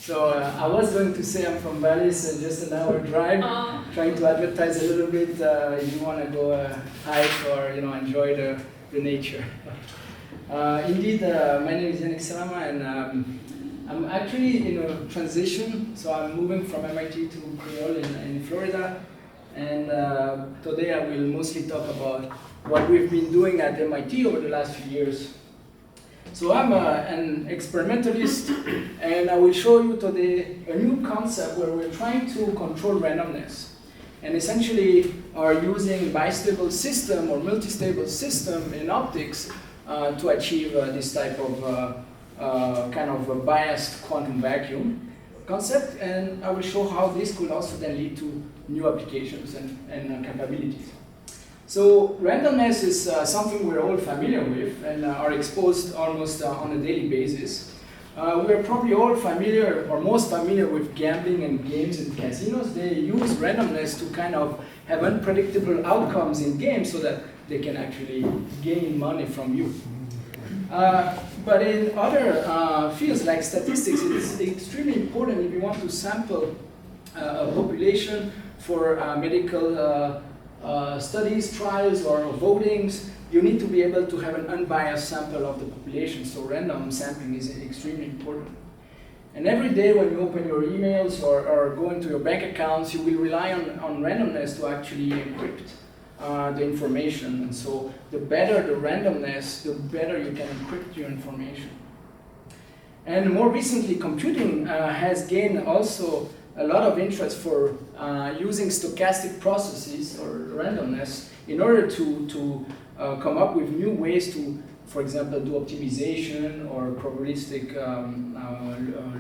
So I was going to say I'm from Bali, so just an hour drive, trying to advertise a little bit if you want to go hike or enjoy the nature. Indeed, my name is Yannick Salamin, and I'm actually in a transition, so I'm moving from MIT to Creole in Florida, and today I will mostly talk about what we've been doing at MIT over the last few years. So I'm an experimentalist, and I will show you today a new concept where we're trying to control randomness, and essentially are using bistable system or multistable system in optics to achieve this type of kind of a biased quantum vacuum concept, and I will show how this could also then lead to new applications and capabilities. So randomness is something we're all familiar with and are exposed almost on a daily basis. We're probably all familiar, or most familiar, with gambling and games in casinos. They use randomness to kind of have unpredictable outcomes in games so that they can actually gain money from you. But in other fields like statistics, it's extremely important if you want to sample a population for medical studies, trials, or votings. You need to be able to have an unbiased sample of the population, so random sampling is extremely important. And every day when you open your emails or go into your bank accounts, you will rely on randomness to actually encrypt the information. And so the better the randomness, the better you can encrypt your information. And more recently, computing has gained also a lot of interest for using stochastic processes or randomness in order to come up with new ways to, for example, do optimization or probabilistic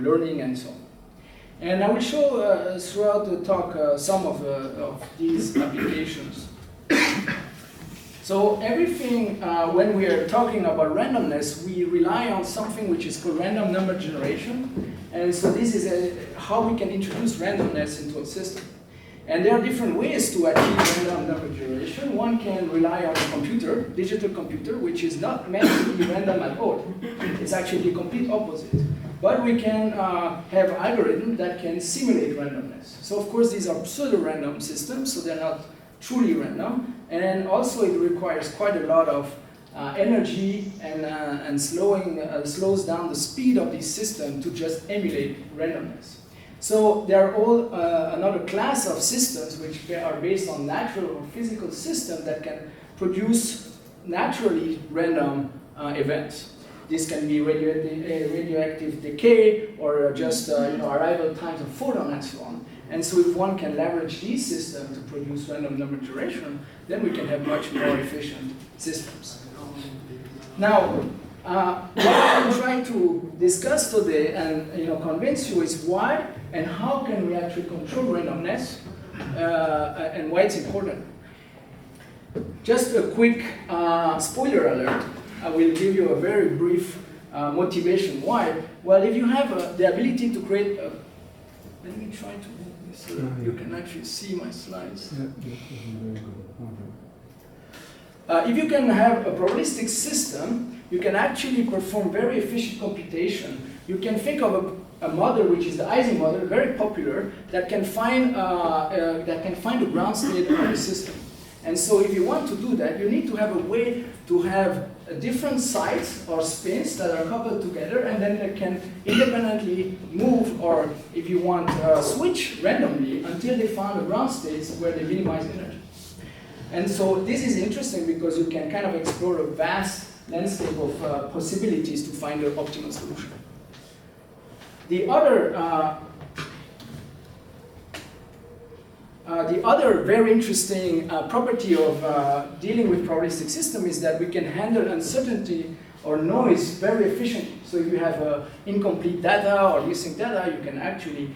learning and so on. And I will show throughout the talk some of these applications. So everything, when we are talking about randomness, we rely on something which is called random number generation. And so this is how we can introduce randomness into a system. And there are different ways to achieve random number generation. One can rely on a computer, digital computer, which is not meant to be random at all. It's actually the complete opposite. But we can have algorithms that can simulate randomness. So of course these are pseudo-random systems, so they're not truly random. And also it requires quite a lot of energy and slows down the speed of this system to just emulate randomness. So there are all another class of systems which are based on natural or physical systems that can produce naturally random events. This can be radioactive decay or just arrival times of photon and so on. And so if one can leverage these systems to produce random number generation, then we can have much more efficient systems. Now, what I'm trying to discuss today and convince you is why and how can we actually control randomness and why it's important. Just a quick spoiler alert. I will give you a very brief motivation. Why? Well, if you have the ability to create a... Let me try to move this so that you can actually see my slides. If you can have a probabilistic system, you can actually perform very efficient computation. You can think of a model which is the Ising model, very popular, that can find the ground state of the system. And so if you want to do that, you need to have a way to have different sites or spins that are coupled together, and then they can independently move, or if you want, switch randomly until they find the ground states where they minimize energy. And so this is interesting because you can kind of explore a vast landscape of possibilities to find the optimal solution. The other very interesting property of dealing with probabilistic system is that we can handle uncertainty or noise very efficiently. So if you have incomplete data or missing data, you can actually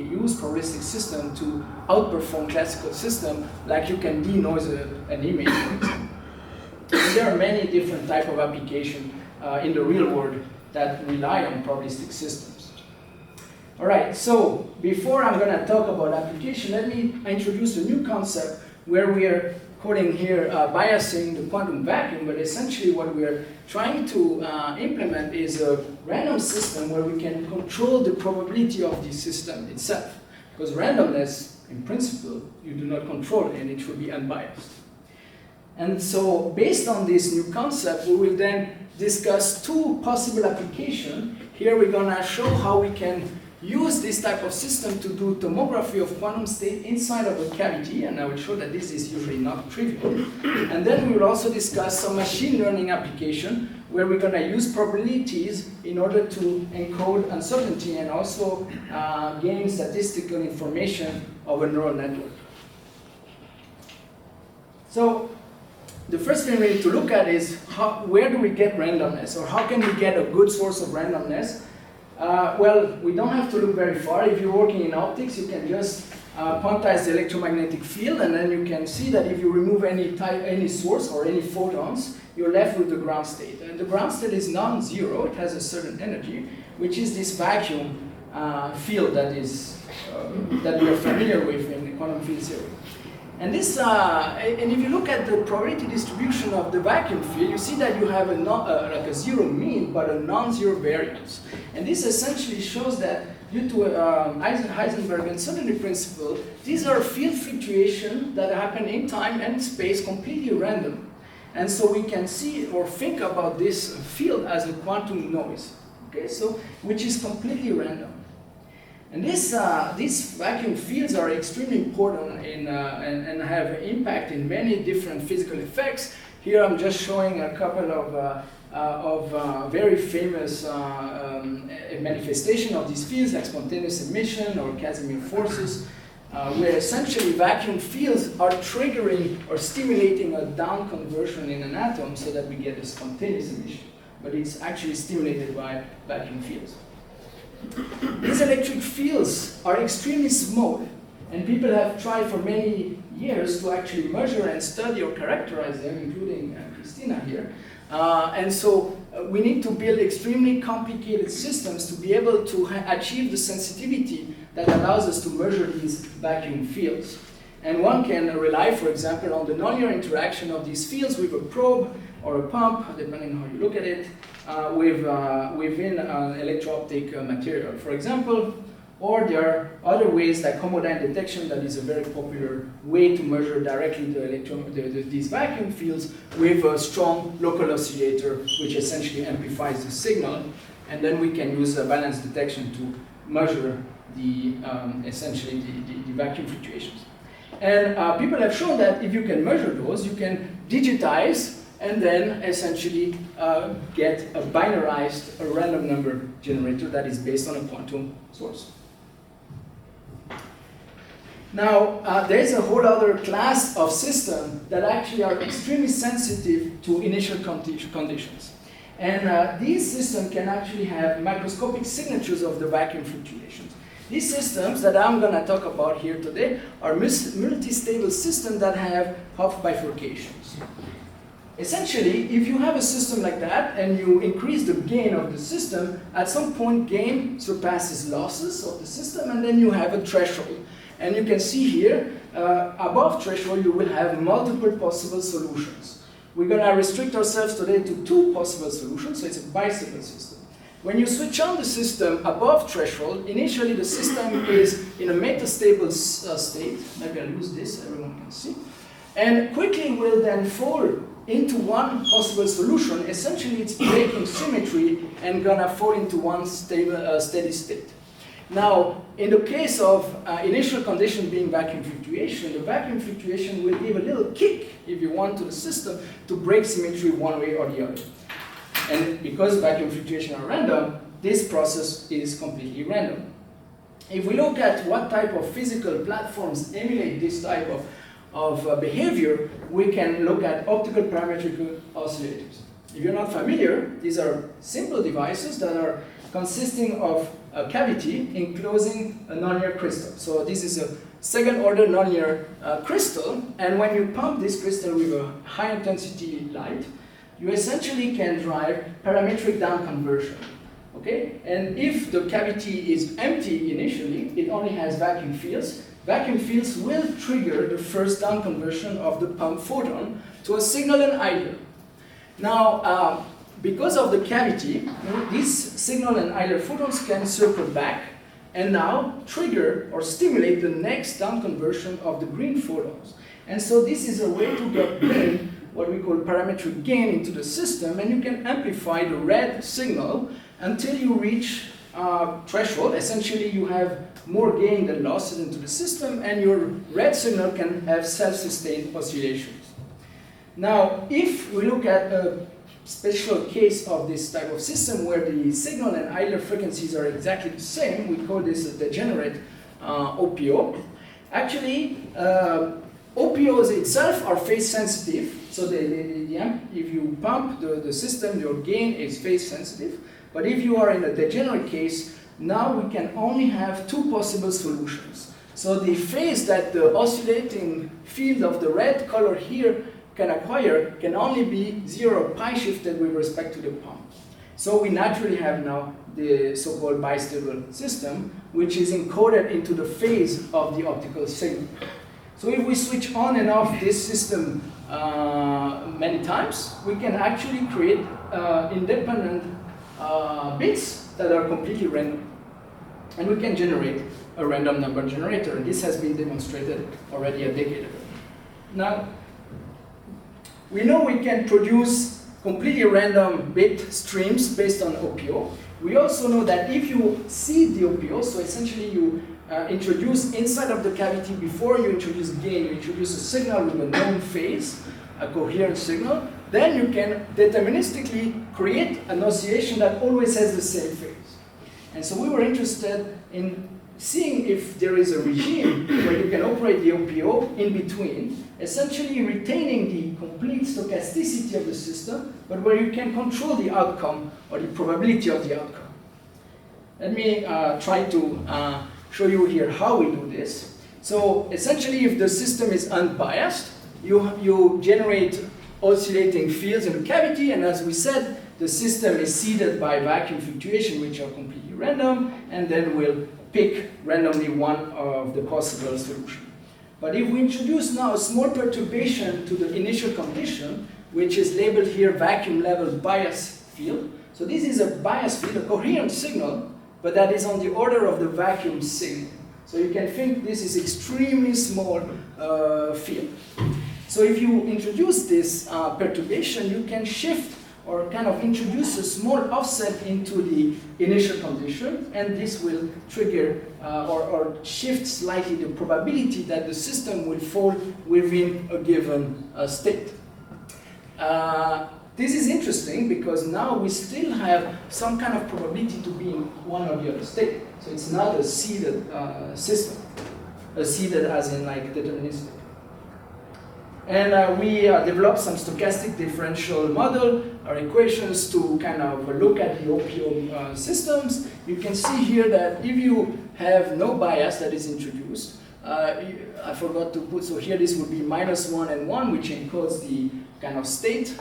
use probabilistic system to outperform classical system, like you can denoise an image, for example. And there are many different types of applications in the real world that rely on probabilistic systems. All right, so before I'm going to talk about application, let me introduce a new concept where we are calling here biasing the quantum vacuum, but essentially what we're trying to implement is a random system where we can control the probability of the system itself. Because randomness, in principle, you do not control, and it should be unbiased. And so, based on this new concept, we will then discuss two possible applications. Here we're going to show how we can use this type of system to do tomography of quantum state inside of a cavity, and I will show that this is usually not trivial. And then we will also discuss some machine learning application where we're going to use probabilities in order to encode uncertainty and also gain statistical information of a neural network. So the first thing we need to look at is where do we get randomness, or how can we get a good source of randomness? Well, we don't have to look very far. If you're working in optics, you can just quantize the electromagnetic field, and then you can see that if you remove any source or any photons, you're left with the ground state. And the ground state is non-zero. It has a certain energy, which is this vacuum field that we are familiar with in quantum field theory. And this, and if you look at the probability distribution of the vacuum field, you see that you have like a zero mean, but a non-zero variance. And this essentially shows that due to Heisenberg uncertainty principle, these are field fluctuations that happen in time and space completely random. And so we can see or think about this field as a quantum noise, okay? So, which is completely random. And these vacuum fields are extremely important and have impact in many different physical effects. Here I'm just showing a couple of very famous manifestation of these fields, like spontaneous emission or Casimir forces, where essentially vacuum fields are triggering or stimulating a down conversion in an atom so that we get a spontaneous emission. But it's actually stimulated by vacuum fields. These electric fields are extremely small, and people have tried for many years to actually measure and study or characterize them, including Christina here. And so we need to build extremely complicated systems to be able to achieve the sensitivity that allows us to measure these vacuum fields. And one can rely, for example, on the nonlinear interaction of these fields with a probe or a pump, depending on how you look at it, within an electro-optic material, for example. Or there are other ways like homodyne detection, that is a very popular way to measure directly these vacuum fields with a strong local oscillator, which essentially amplifies the signal. And then we can use balance detection to measure essentially the vacuum fluctuations. And people have shown that if you can measure those, you can digitize and then essentially get a binarized, a random number generator that is based on a quantum source. Now, there's a whole other class of systems that actually are extremely sensitive to initial conditions. And these systems can actually have macroscopic signatures of the vacuum fluctuations. These systems that I'm going to talk about here today are multi-stable systems that have Hopf bifurcations. Essentially, if you have a system like that and you increase the gain of the system, at some point gain surpasses losses of the system, and then you have a threshold. And you can see here, above threshold, you will have multiple possible solutions. We're going to restrict ourselves today to 2 possible solutions, so it's a bistable system. When you switch on the system above threshold, initially the system is in a metastable state. Maybe I'll lose this, everyone can see. And quickly will then fall into one possible solution. Essentially, it's breaking symmetry and gonna fall into one steady state. Now, in the case of initial condition being vacuum fluctuation, the vacuum fluctuation will give a little kick, if you want, to the system to break symmetry one way or the other. And because vacuum fluctuation are random, this process is completely random. If we look at what type of physical platforms emulate this type of behavior, we can look at optical parametric oscillators. If you're not familiar, these are simple devices that are consisting of a cavity enclosing a nonlinear crystal. So this is a second-order nonlinear crystal, and when you pump this crystal with a high-intensity light, you essentially can drive parametric down conversion. Okay? And if the cavity is empty initially, it only has vacuum fields. Vacuum fields will trigger the first down conversion of the pump photon to a signal and idler. Now, because of the cavity, these signal and idler photons can circle back and now trigger or stimulate the next down conversion of the green photons. And so this is a way to get gain, what we call parametric gain, into the system, and you can amplify the red signal until you reach threshold. Essentially, you have more gain than losses into the system, and your red signal can have self-sustained oscillations. Now, if we look at a special case of this type of system where the signal and idler frequencies are exactly the same, we call this a degenerate OPO. Actually, OPOs itself are phase sensitive, so if you pump the system, your gain is phase sensitive. But if you are in a degenerate case, now we can only have two possible solutions. So the phase that the oscillating field of the red color here can acquire can only be 0 pi shifted with respect to the pump. So we naturally have now the so-called bistable system, which is encoded into the phase of the optical signal. So if we switch on and off this system many times, we can actually create independent bits that are completely random. And we can generate a random number generator. And this has been demonstrated already a decade ago. Now, we know we can produce completely random bit streams based on OPO. We also know that if you seed the OPO, so essentially you introduce inside of the cavity, before you introduce gain, you introduce a signal with a known phase, a coherent signal, then you can deterministically create an oscillation that always has the same phase. And so we were interested in seeing if there is a regime where you can operate the OPO in between, essentially retaining the complete stochasticity of the system, but where you can control the outcome or the probability of the outcome. Let me try to show you here how we do this. So essentially, if the system is unbiased, you generate oscillating fields in the cavity, and as we said, the system is seeded by vacuum fluctuation, which are completely random, and then we'll pick randomly one of the possible solutions. But if we introduce now a small perturbation to the initial condition, which is labeled here vacuum level bias field, so this is a bias field, a coherent signal, but that is on the order of the vacuum signal. So you can think this is extremely small field. So if you introduce this perturbation, you can shift or kind of introduce a small offset into the initial condition, and this will trigger or shift slightly the probability that the system will fall within a given state. This is interesting because now we still have some kind of probability to be in one or the other state. So it's not a seeded system, seeded as in like deterministic. And we developed some stochastic differential model, or equations to kind of look at the OPO systems. You can see here that if you have no bias that is introduced, I forgot to put, so here this would be -1 and 1, which encodes the kind of state.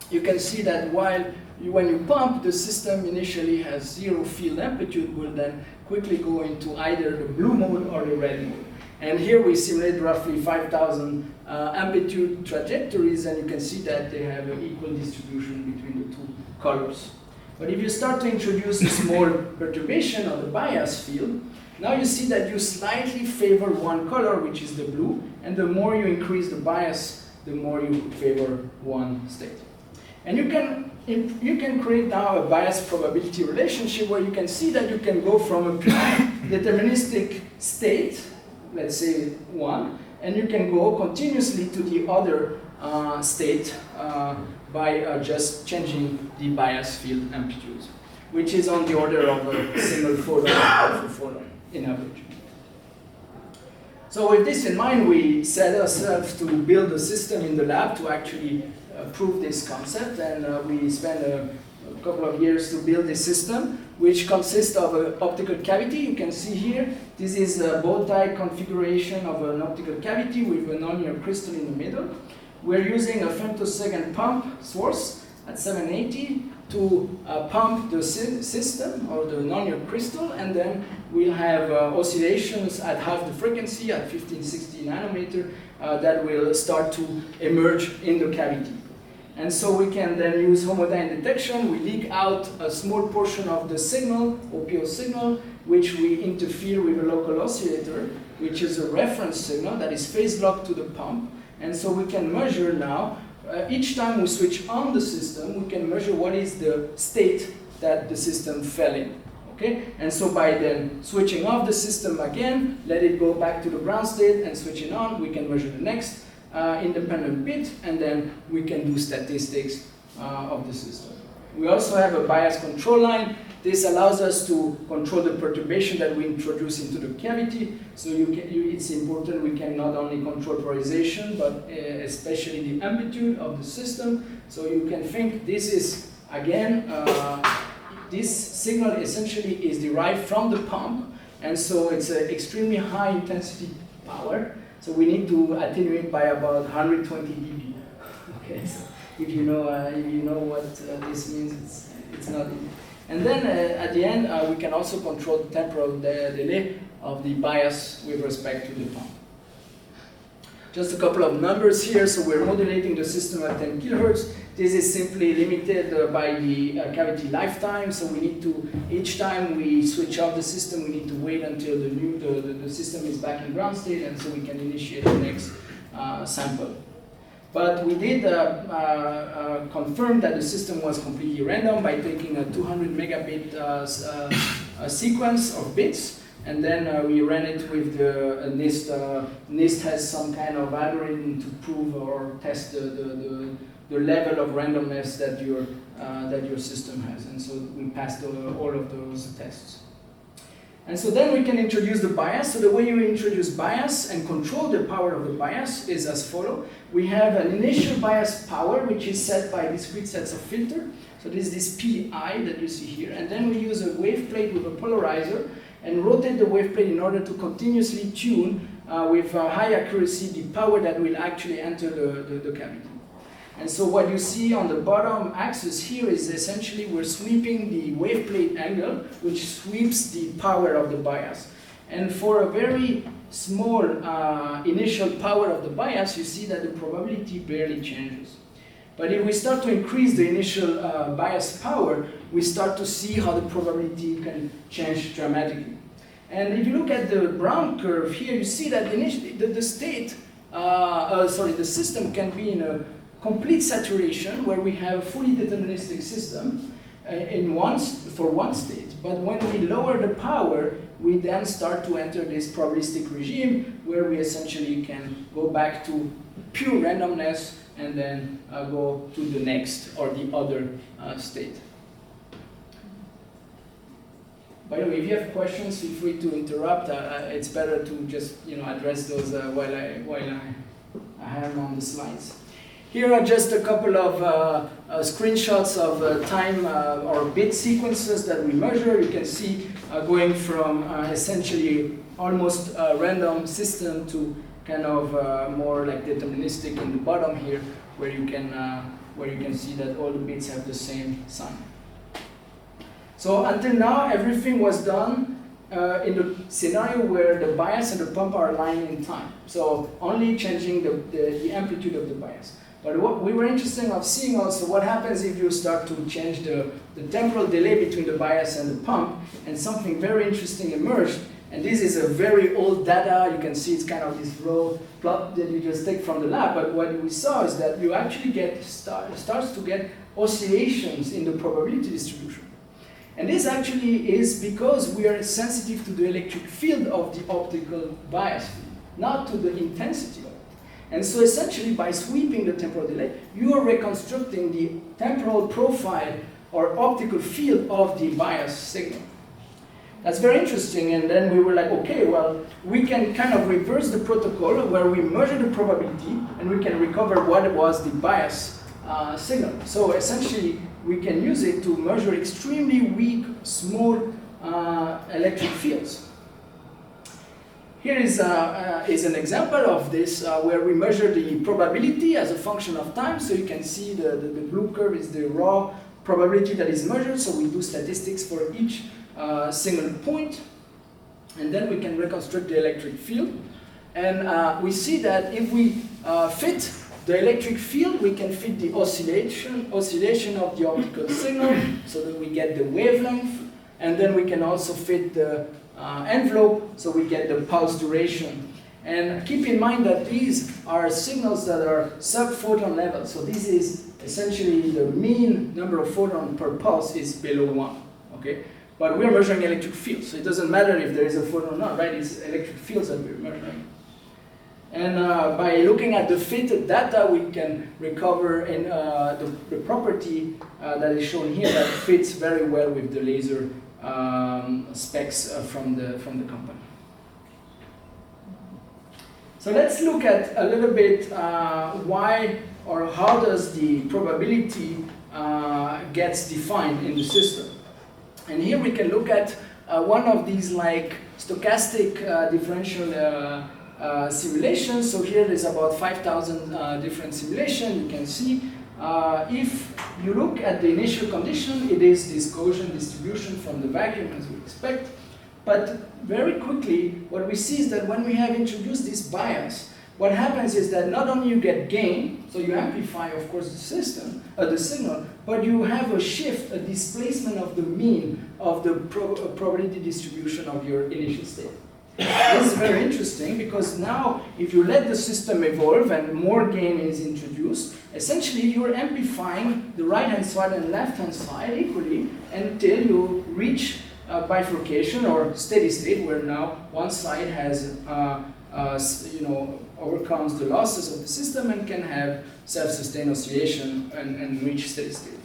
You can see that when you pump, the system initially has 0 field amplitude, will then quickly go into either the blue mode or the red mode. And here we simulate roughly 5,000 amplitude trajectories, and you can see that they have an equal distribution between the two colors. But if you start to introduce a small perturbation of the bias field, now you see that you slightly favor one color, which is the blue, and the more you increase the bias, the more you favor one state. And you can create now a bias probability relationship where you can see that you can go from a deterministic state, let's say 1, and you can go continuously to the other state by just changing the bias field amplitude, which is on the order of a single photon or alpha photon in average. So with this in mind, we set ourselves to build a system in the lab to actually prove this concept, and we spent a couple of years to build this system, which consists of an optical cavity. You can see here, this is a bow tie configuration of an optical cavity with a nonlinear crystal in the middle. We're using a femtosecond pump source at 780, to pump the system or the non-Young crystal, and then we'll have oscillations at half the frequency, at 1560 nanometer, that will start to emerge in the cavity. And so we can then use homodyne detection. We leak out a small portion of the signal, OPO signal, which we interfere with a local oscillator, which is a reference signal that is phase locked to the pump. And so we can measure now, each time we switch on the system, we can measure what is the state that the system fell in. Okay? And so by then switching off the system again, let it go back to the ground state, and switching on, we can measure the next independent bit, and then we can do statistics of the system. We also have a bias control line. This allows us to control the perturbation that we introduce into the cavity. So it's important we can not only control polarization, but especially the amplitude of the system. So you can think this is, again, this signal essentially is derived from the pump, and so it's an extremely high intensity power. So we need to attenuate by about 120 dB. Okay, so if you know what this means, it's not. And then at the end, we can also control the temporal delay of the bias with respect to the pump. Just a couple of numbers here. So we're modulating the system at 10 kilohertz. This is simply limited by the cavity lifetime. So we need to, each time we switch off the system, we need to wait until the system is back in ground state, and so we can initiate the next sample. But we did confirm that the system was completely random by taking a 200 megabit sequence of bits. And then we ran it with the NIST. NIST has some kind of algorithm to prove or test the level of randomness that your system has. And so we passed all of those tests. And so then we can introduce the bias. So the way you introduce bias and control the power of the bias is as follows. We have an initial bias power, which is set by discrete sets of filter. So this is this Pi that you see here. And then we use a wave plate with a polarizer and rotate the wave plate in order to continuously tune with high accuracy the power that will actually enter the cavity. And so what you see on the bottom axis here is essentially we're sweeping the wave plate angle, which sweeps the power of the bias. And for a very small initial power of the bias, you see that the probability barely changes. But if we start to increase the initial bias power, we start to see how the probability can change dramatically. And if you look at the brown curve here, you see that initially the system can be in a complete saturation where we have a fully deterministic system for one state. But when we lower the power, we then start to enter this probabilistic regime where we essentially can go back to pure randomness and then go to the next or the other state. By the way, if you have questions, feel free to interrupt. It's better to just address those while I have on the slides. Here are just a couple of screenshots of time or bit sequences that we measure. You can see going from essentially almost a random system to kind of more like deterministic in the bottom here, where you can see that all the bits have the same sign. So until now, everything was done in the scenario where the bias and the pump are aligned in time. So only changing the amplitude of the bias. But what we were interested in seeing also what happens if you start to change the temporal delay between the bias and the pump, and something very interesting emerged. And this is a very old data. You can see it's kind of this raw plot that you just take from the lab. But what we saw is that you actually starts to get oscillations in the probability distribution. And this actually is because we are sensitive to the electric field of the optical bias field, not to the intensity of it. And so essentially by sweeping the temporal delay, you are reconstructing the temporal profile or optical field of the bias signal. That's very interesting, and then we were like, okay, well, we can kind of reverse the protocol where we measure the probability and we can recover what was the bias signal. So essentially, we can use it to measure extremely weak, small electric fields. Here is an example of this where we measure the probability as a function of time. So you can see the blue curve is the raw probability that is measured, so we do statistics for each single point, and then we can reconstruct the electric field. And we see that if we fit the electric field, we can fit the oscillation of the optical signal, so that we get the wavelength, and then we can also fit the envelope, so we get the pulse duration. And keep in mind that these are signals that are sub-photon level, so this is essentially the mean number of photons per pulse is below 1, okay? But we're measuring electric fields, so it doesn't matter if there is a photon or not, right? It's electric fields that we're measuring. And by looking at the fitted data, we can recover in the property that is shown here that fits very well with the laser specs from the company. So let's look at a little bit why or how does the probability gets defined in the system. And here we can look at one of these like stochastic differential simulations. So here there's about 5,000 different simulations. You can see if you look at the initial condition, it is this Gaussian distribution from the vacuum as we expect. But very quickly, what we see is that when we have introduced this bias, what happens is that not only you get gain, so you amplify, of course, the system, the signal, but you have a shift, a displacement of the mean of the probability distribution of your initial state. This is very interesting because now, if you let the system evolve and more gain is introduced, essentially you're amplifying the right-hand side and left-hand side equally until you reach bifurcation or steady state, where now one side has, overcomes the losses of the system and can have self-sustained oscillation and reach steady state.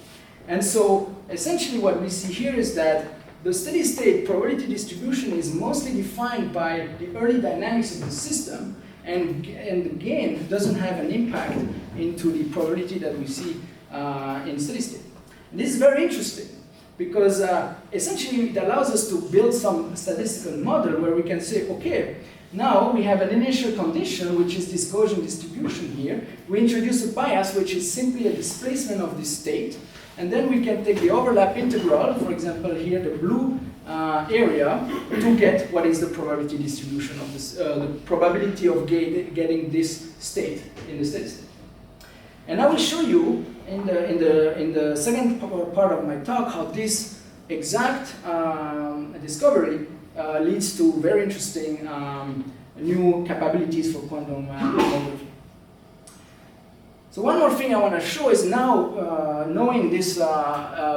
And so, essentially, what we see here is that the steady state probability distribution is mostly defined by the early dynamics of the system, and the gain doesn't have an impact into the probability that we see in steady state. And this is very interesting, because essentially it allows us to build some statistical model where we can say, okay, now we have an initial condition, which is this Gaussian distribution here. We introduce a bias, which is simply a displacement of this state. And then we can take the overlap integral, for example, here the blue area, to get what is the probability distribution of this, the probability of getting this state in the steady state. And I will show you in the second part of my talk how this exact discovery leads to very interesting new capabilities for quantum tomography. So one more thing I want to show is now, knowing this,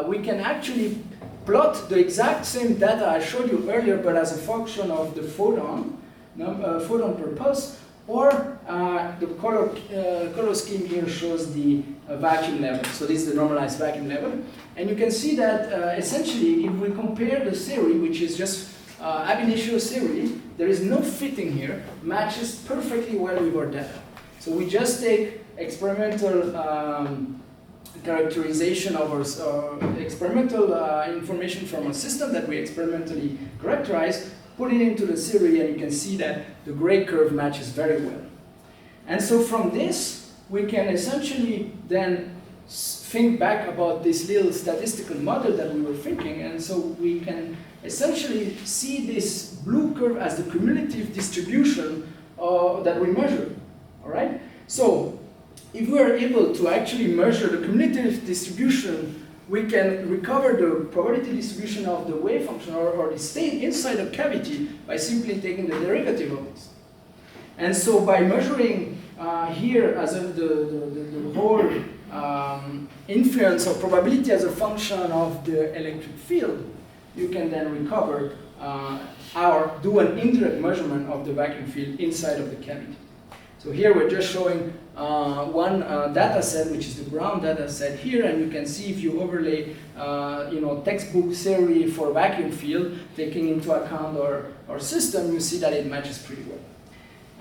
we can actually plot the exact same data I showed you earlier, but as a function of the photon per pulse, or the color scheme here shows the vacuum level. So this is the normalized vacuum level. And you can see that essentially, if we compare the series, which is just ab initio series, there is no fitting here, matches perfectly well with our data. So we just take experimental characterization of our experimental information from a system that we experimentally characterize, put it into the series, and you can see that the gray curve matches very well. And so from this, we can essentially then think back about this little statistical model that we were thinking, and so we can essentially see this blue curve as the cumulative distribution that we measure, all right? So if we are able to actually measure the cumulative distribution, we can recover the probability distribution of the wave function or the state inside a cavity by simply taking the derivative of this. And so by measuring here as the whole influence of probability as a function of the electric field, you can then recover do an indirect measurement of the vacuum field inside of the cavity. So here we're just showing one data set, which is the ground data set here, and you can see if you overlay textbook theory for vacuum field, taking into account our system, you see that it matches pretty well.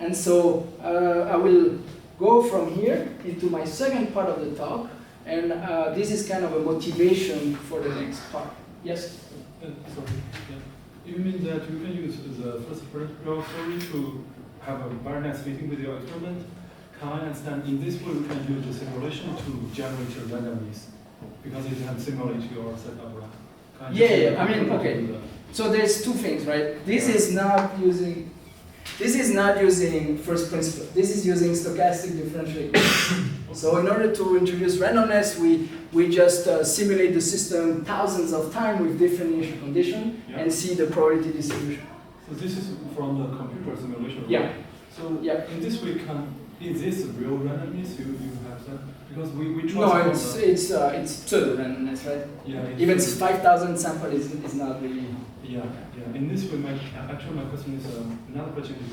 And so I will go from here into my second part of the talk, and this is kind of a motivation for the next part. Yes? Sorry. Yeah. You mean that you can use the first principle theory to have a very nice fitting with your experiment? Can I understand in this way we can use the simulation to generate your dynamics because it has simulate your setup, right? I mean, okay. So there's two things, right? This is not using first principle. This is using stochastic differential equation. So in order to introduce randomness, we just simulate the system thousands of times with different initial conditions and see the probability distribution. So this is from the computer simulation, right? Yeah. So in this way, is this real randomness you have that? Because we try. No, it's pseudo randomness, right? Yeah. Even 5,000 sample is not really. Yeah. In this way, my question is another question is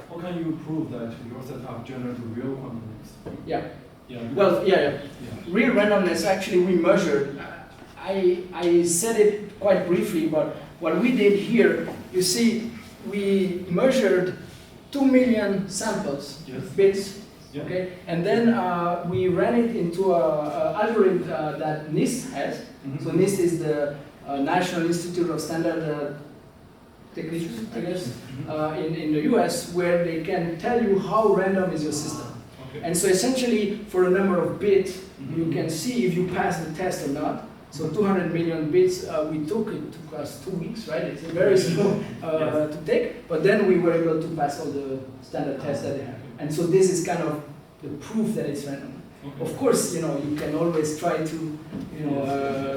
how can you prove that your setup generates real quantities? Yeah. Well, Real randomness, actually, we measured. I said it quite briefly, but what we did here, you see, we measured 2 million samples, bits, okay, and then we ran it into an algorithm that NIST has. Mm-hmm. So NIST is the National Institute of Standard Technicians, I guess, in the US, where they can tell you how random is your system. Okay. And so essentially, for a number of bits, you can see if you pass the test or not. So 200 million bits, it took us 2 weeks, right? It's very slow to take, but then we were able to pass all the standard tests that they have. And so this is kind of the proof that it's random. Okay. Of course, you can always try to,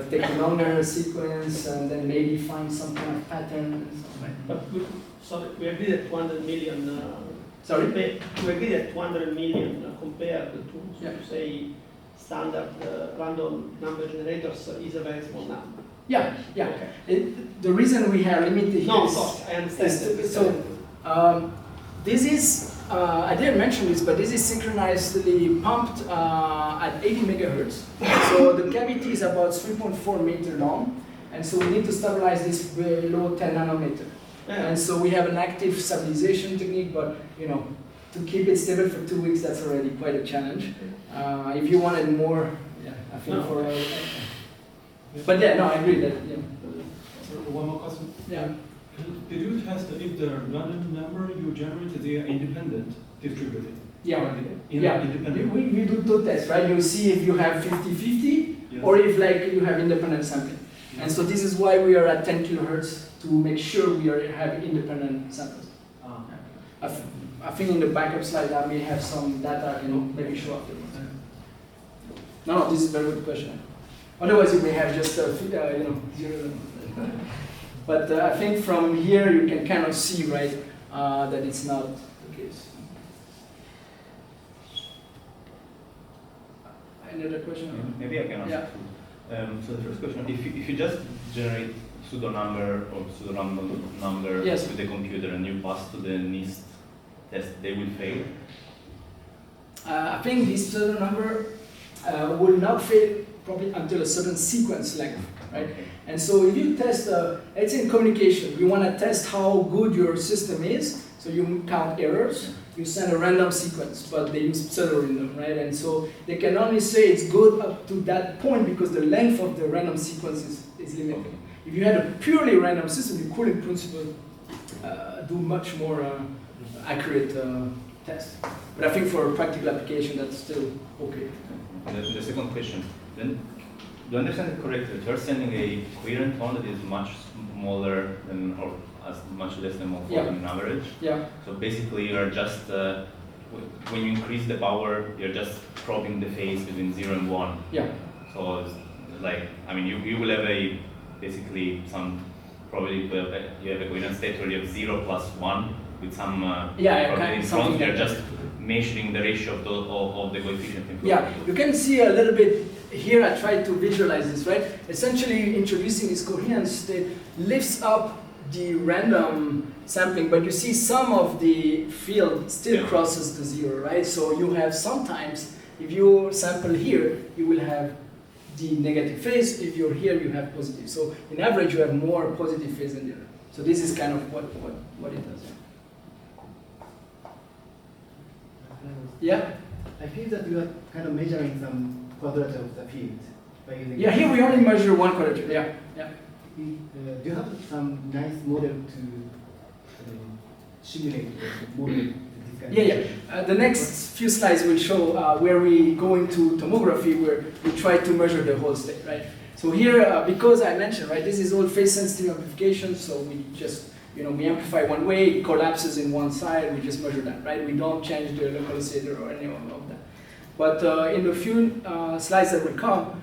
take a longer sequence and then maybe find some kind of pattern. But we agree that 200 million. We agree that 200 million compared to say standard random number generators is a very small number. Yeah. Okay. The reason we have limited here no, of course, I understand. This is. I didn't mention this, but this is synchronously pumped at 80 megahertz. So the cavity is about 3.4 meters long, and so we need to stabilize this below 10 nanometer. Yeah. And so we have an active stabilization technique, but to keep it stable for 2 weeks, that's already quite a challenge. If you wanted more, I think But I agree that. So one more question. Yeah. Did you test if the random number you generated they are independent distributed? Independent. We do two tests, right? You see if you have 50-50 or if you have independent sampling. And so this is why we are at 10 kilohertz to make sure we have independent samples. I think in the backup slide I may have some data I can maybe show afterwards. No, this is a very good question. Otherwise you may have just zero. But I think from here you can kind of see, right, that it's not the case. Any other question? Maybe I can answer. So the first question: if you just generate pseudo number or pseudo random number with the computer and you pass to the NIST test, they will fail. I think this pseudo number will not fail probably until a certain sequence length, right? Okay. And so if you test, let's say in communication, you want to test how good your system is, so you count errors, you send a random sequence, but they use pseudo-random, right? And so they can only say it's good up to that point because the length of the random sequence is limited. Okay. If you had a purely random system, you could in principle do much more accurate tests. But I think for a practical application, that's still okay. The second question, then, do I understand it correctly? You're sending a coherent tone that is much smaller than, or much less than 1/4 on average. Yeah. So basically, you're just when you increase the power, you're just probing the phase between 0 and 1. Yeah. So it's you will have basically some probably you have a coherent state where you have 0 plus 1 with some probability in front. You're just measuring the ratio of the coefficient in front. Yeah, you can see a little bit here. I tried to visualize this, right? Essentially, introducing this coherent state lifts up the random sampling, but you see some of the field still crosses the 0, right? So you have sometimes, if you sample here, you will have the negative phase. If you're here, you have positive. So in average, you have more positive phase than the other. So this is kind of what it does. Yeah? I feel that you are kind of measuring some quadrature of the field by using. Yeah, here we only measure one quadrature. Yeah. Do you have some nice model to simulate this The next few slides will show where we go into tomography, where we try to measure the whole state, right? So here, because I mentioned, right, this is all phase-sensitive amplification, so we just, we amplify one way, it collapses in one side, we just measure that, right? We don't change the localizer or any of that. But in the few slides that will come,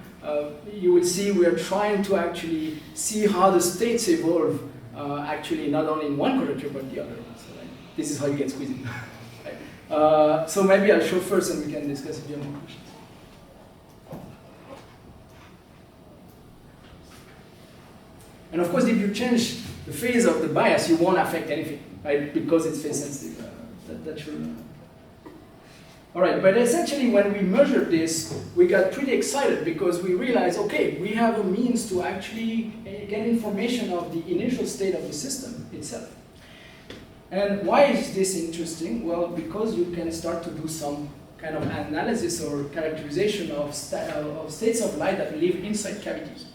you will see we are trying to actually see how the states evolve, actually not only in one corrector, but the other one. So, right? This is how you get squeezing. Right? So maybe I'll show first and we can discuss if you have more questions. And of course, if you change the phase of the bias, you won't affect anything, right? Because it's phase sensitive. That should. All right, but essentially, when we measured this, we got pretty excited because we realized, okay, we have a means to actually get information of the initial state of the system itself. And why is this interesting? Well, because you can start to do some kind of analysis or characterization of states of light that live inside cavities.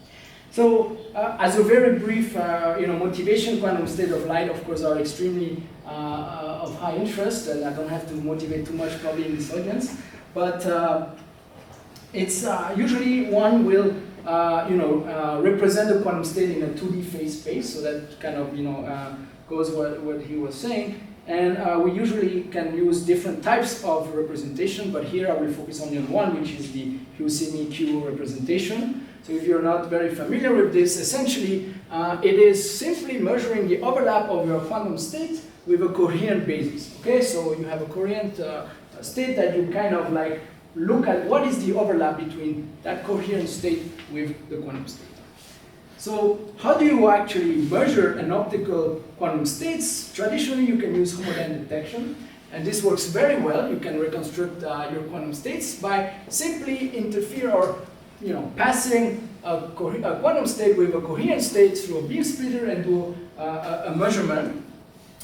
So, as a very brief, motivation, quantum state of light, of course, are extremely of high interest, and I don't have to motivate too much probably in this audience. But it's usually one will, represent the quantum state in a 2D phase space. So that kind of, goes what he was saying. And we usually can use different types of representation, but here I will focus only on one, which is the QSE Q representation. So if you're not very familiar with this, essentially it is simply measuring the overlap of your quantum state with a coherent basis. Okay, so you have a coherent state that you kind of like look at what is the overlap between that coherent state with the quantum state. So how do you actually measure an optical quantum states? Traditionally, you can use homodyne detection, and this works very well. You can reconstruct your quantum states by simply interfere or passing a quantum state with a coherent state through a beam splitter and do a measurement.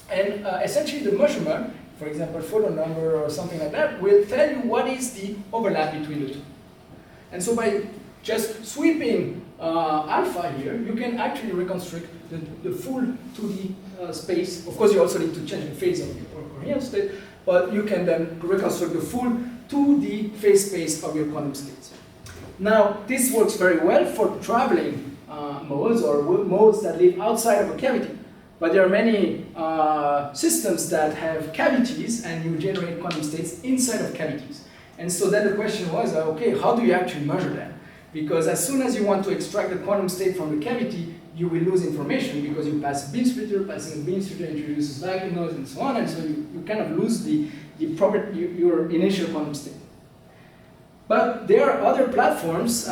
And essentially the measurement, for example, photon number or something like that, will tell you what is the overlap between the two. And so by just sweeping alpha here, you can actually reconstruct the full 2D space. Of course, you also need to change the phase of your coherent state, but you can then reconstruct the full 2D phase space of your quantum states. Now, this works very well for traveling modes or modes that live outside of a cavity. But there are many systems that have cavities and you generate quantum states inside of cavities. And so then the question was, okay, how do you actually measure that? Because as soon as you want to extract the quantum state from the cavity, you will lose information because you pass a beam splitter, passing a beam splitter introduces vacuum noise and so on, and so you kind of lose your initial quantum state. But there are other platforms,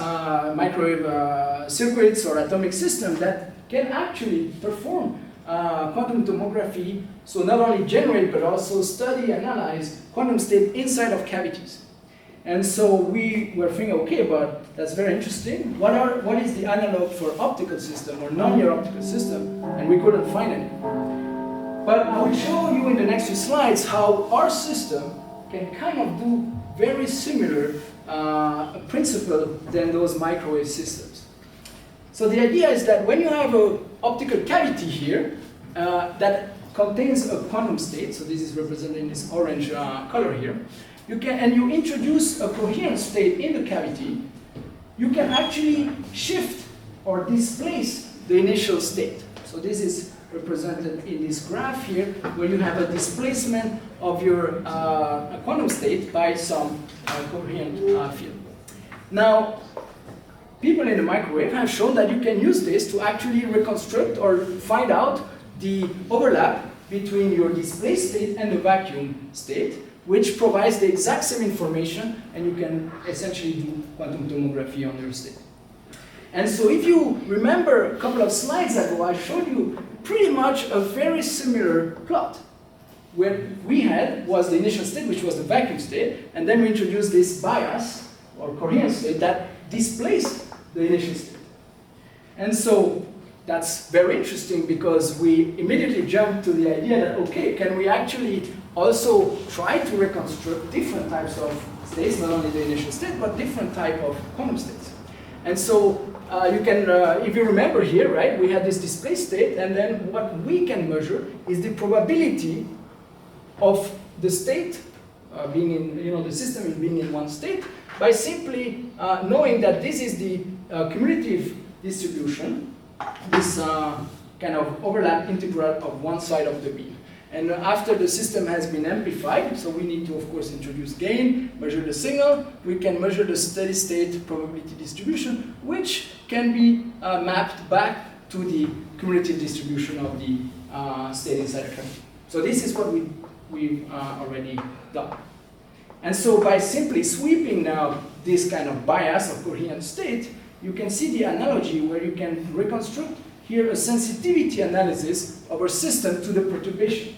microwave circuits or atomic systems that can actually perform quantum tomography, so not only generate but also study, analyze quantum state inside of cavities. And so we were thinking, okay, but that's very interesting. What is the analog for optical system or non-linear optical system? And we couldn't find any. But I will show you in the next few slides how our system can kind of do very similar principle than those microwave systems. So the idea is that when you have an optical cavity here that contains a quantum state, so this is represented in this orange color here, you introduce a coherent state in the cavity, you can actually shift or displace the initial state. So this is represented in this graph here, where you have a displacement of your quantum state by some coherent field. Now, people in the microwave have shown that you can use this to actually reconstruct or find out the overlap between your displaced state and the vacuum state, which provides the exact same information, and you can essentially do quantum tomography on your state. And so if you remember a couple of slides ago, I showed you pretty much a very similar plot. What we had was the initial state, which was the vacuum state, and then we introduced this bias, or coherent state, that displaced the initial state. And so that's very interesting because we immediately jumped to the idea that, okay, can we actually also try to reconstruct different types of states, not only the initial state, but different type of quantum states. And so you can, if you remember here, right, we had this displaced state, and then what we can measure is the probability of the state being in, the system is being in one state by simply knowing that this is the cumulative distribution, this kind of overlap integral of one side of the beam. And after the system has been amplified, so we need to, of course, introduce gain, measure the signal, we can measure the steady state probability distribution, which can be mapped back to the cumulative distribution of the state inside a cavity. So this is what we've already done. And so by simply sweeping now this kind of bias of coherent state, you can see the analogy where you can reconstruct here a sensitivity analysis of a system to the perturbation.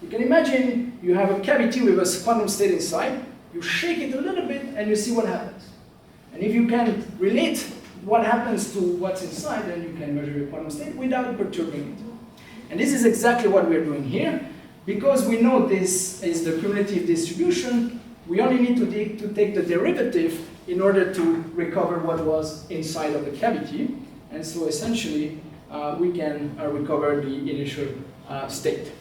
You can imagine you have a cavity with a quantum state inside, you shake it a little bit and you see what happens. And if you can relate what happens to what's inside, then you can measure your quantum state without perturbing it. And this is exactly what we're doing here. Because we know this is the cumulative distribution, we only need to take the derivative in order to recover what was inside of the cavity. And so essentially, we can recover the initial state.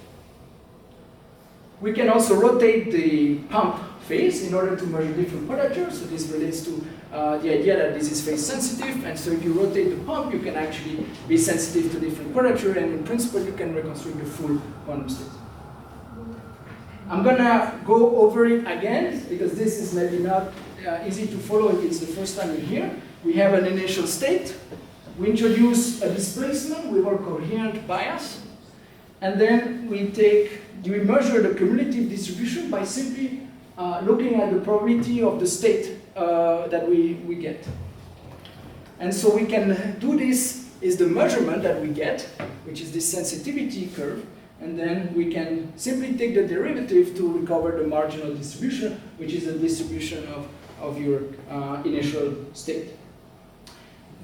We can also rotate the pump phase in order to measure different quadratures. So this relates to the idea that this is phase sensitive. And so if you rotate the pump, you can actually be sensitive to different quadrature. And in principle, you can reconstruct the full quantum state. I'm going to go over it again, because this is maybe not easy to follow if it's the first time you're here. We have an initial state. We introduce a displacement with our coherent bias. And then we measure the cumulative distribution by simply looking at the probability of the state that we get. And so we can do this, is the measurement that we get, which is this sensitivity curve. And then we can simply take the derivative to recover the marginal distribution, which is the distribution of your initial state.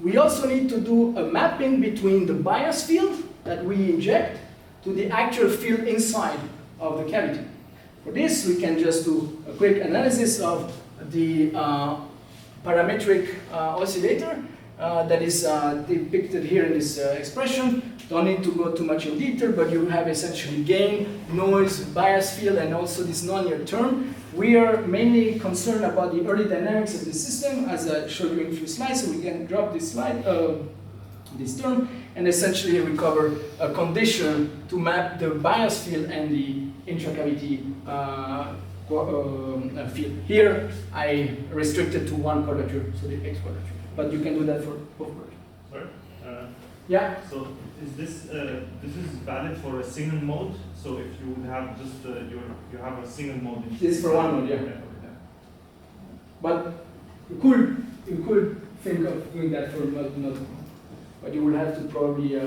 We also need to do a mapping between the bias field that we inject to the actual field inside of the cavity. For this, we can just do a quick analysis of the parametric oscillator that is depicted here in this expression. Don't need to go too much in detail, but you have essentially gain, noise, bias field, and also this nonlinear term. We are mainly concerned about the early dynamics of the system, as I showed you in a few slides, so we can drop this slide, this term, and essentially recover a condition to map the bias field and the intracavity field. Here, I restricted to one quadrature, so the X quadrature, but you can do that for both quadratures. Sorry? Yeah. So is this is valid for a single mode? So if you would have just you have a single mode. This is for one mode, yeah. Okay. But you could think of doing that for multiple, but you will have to probably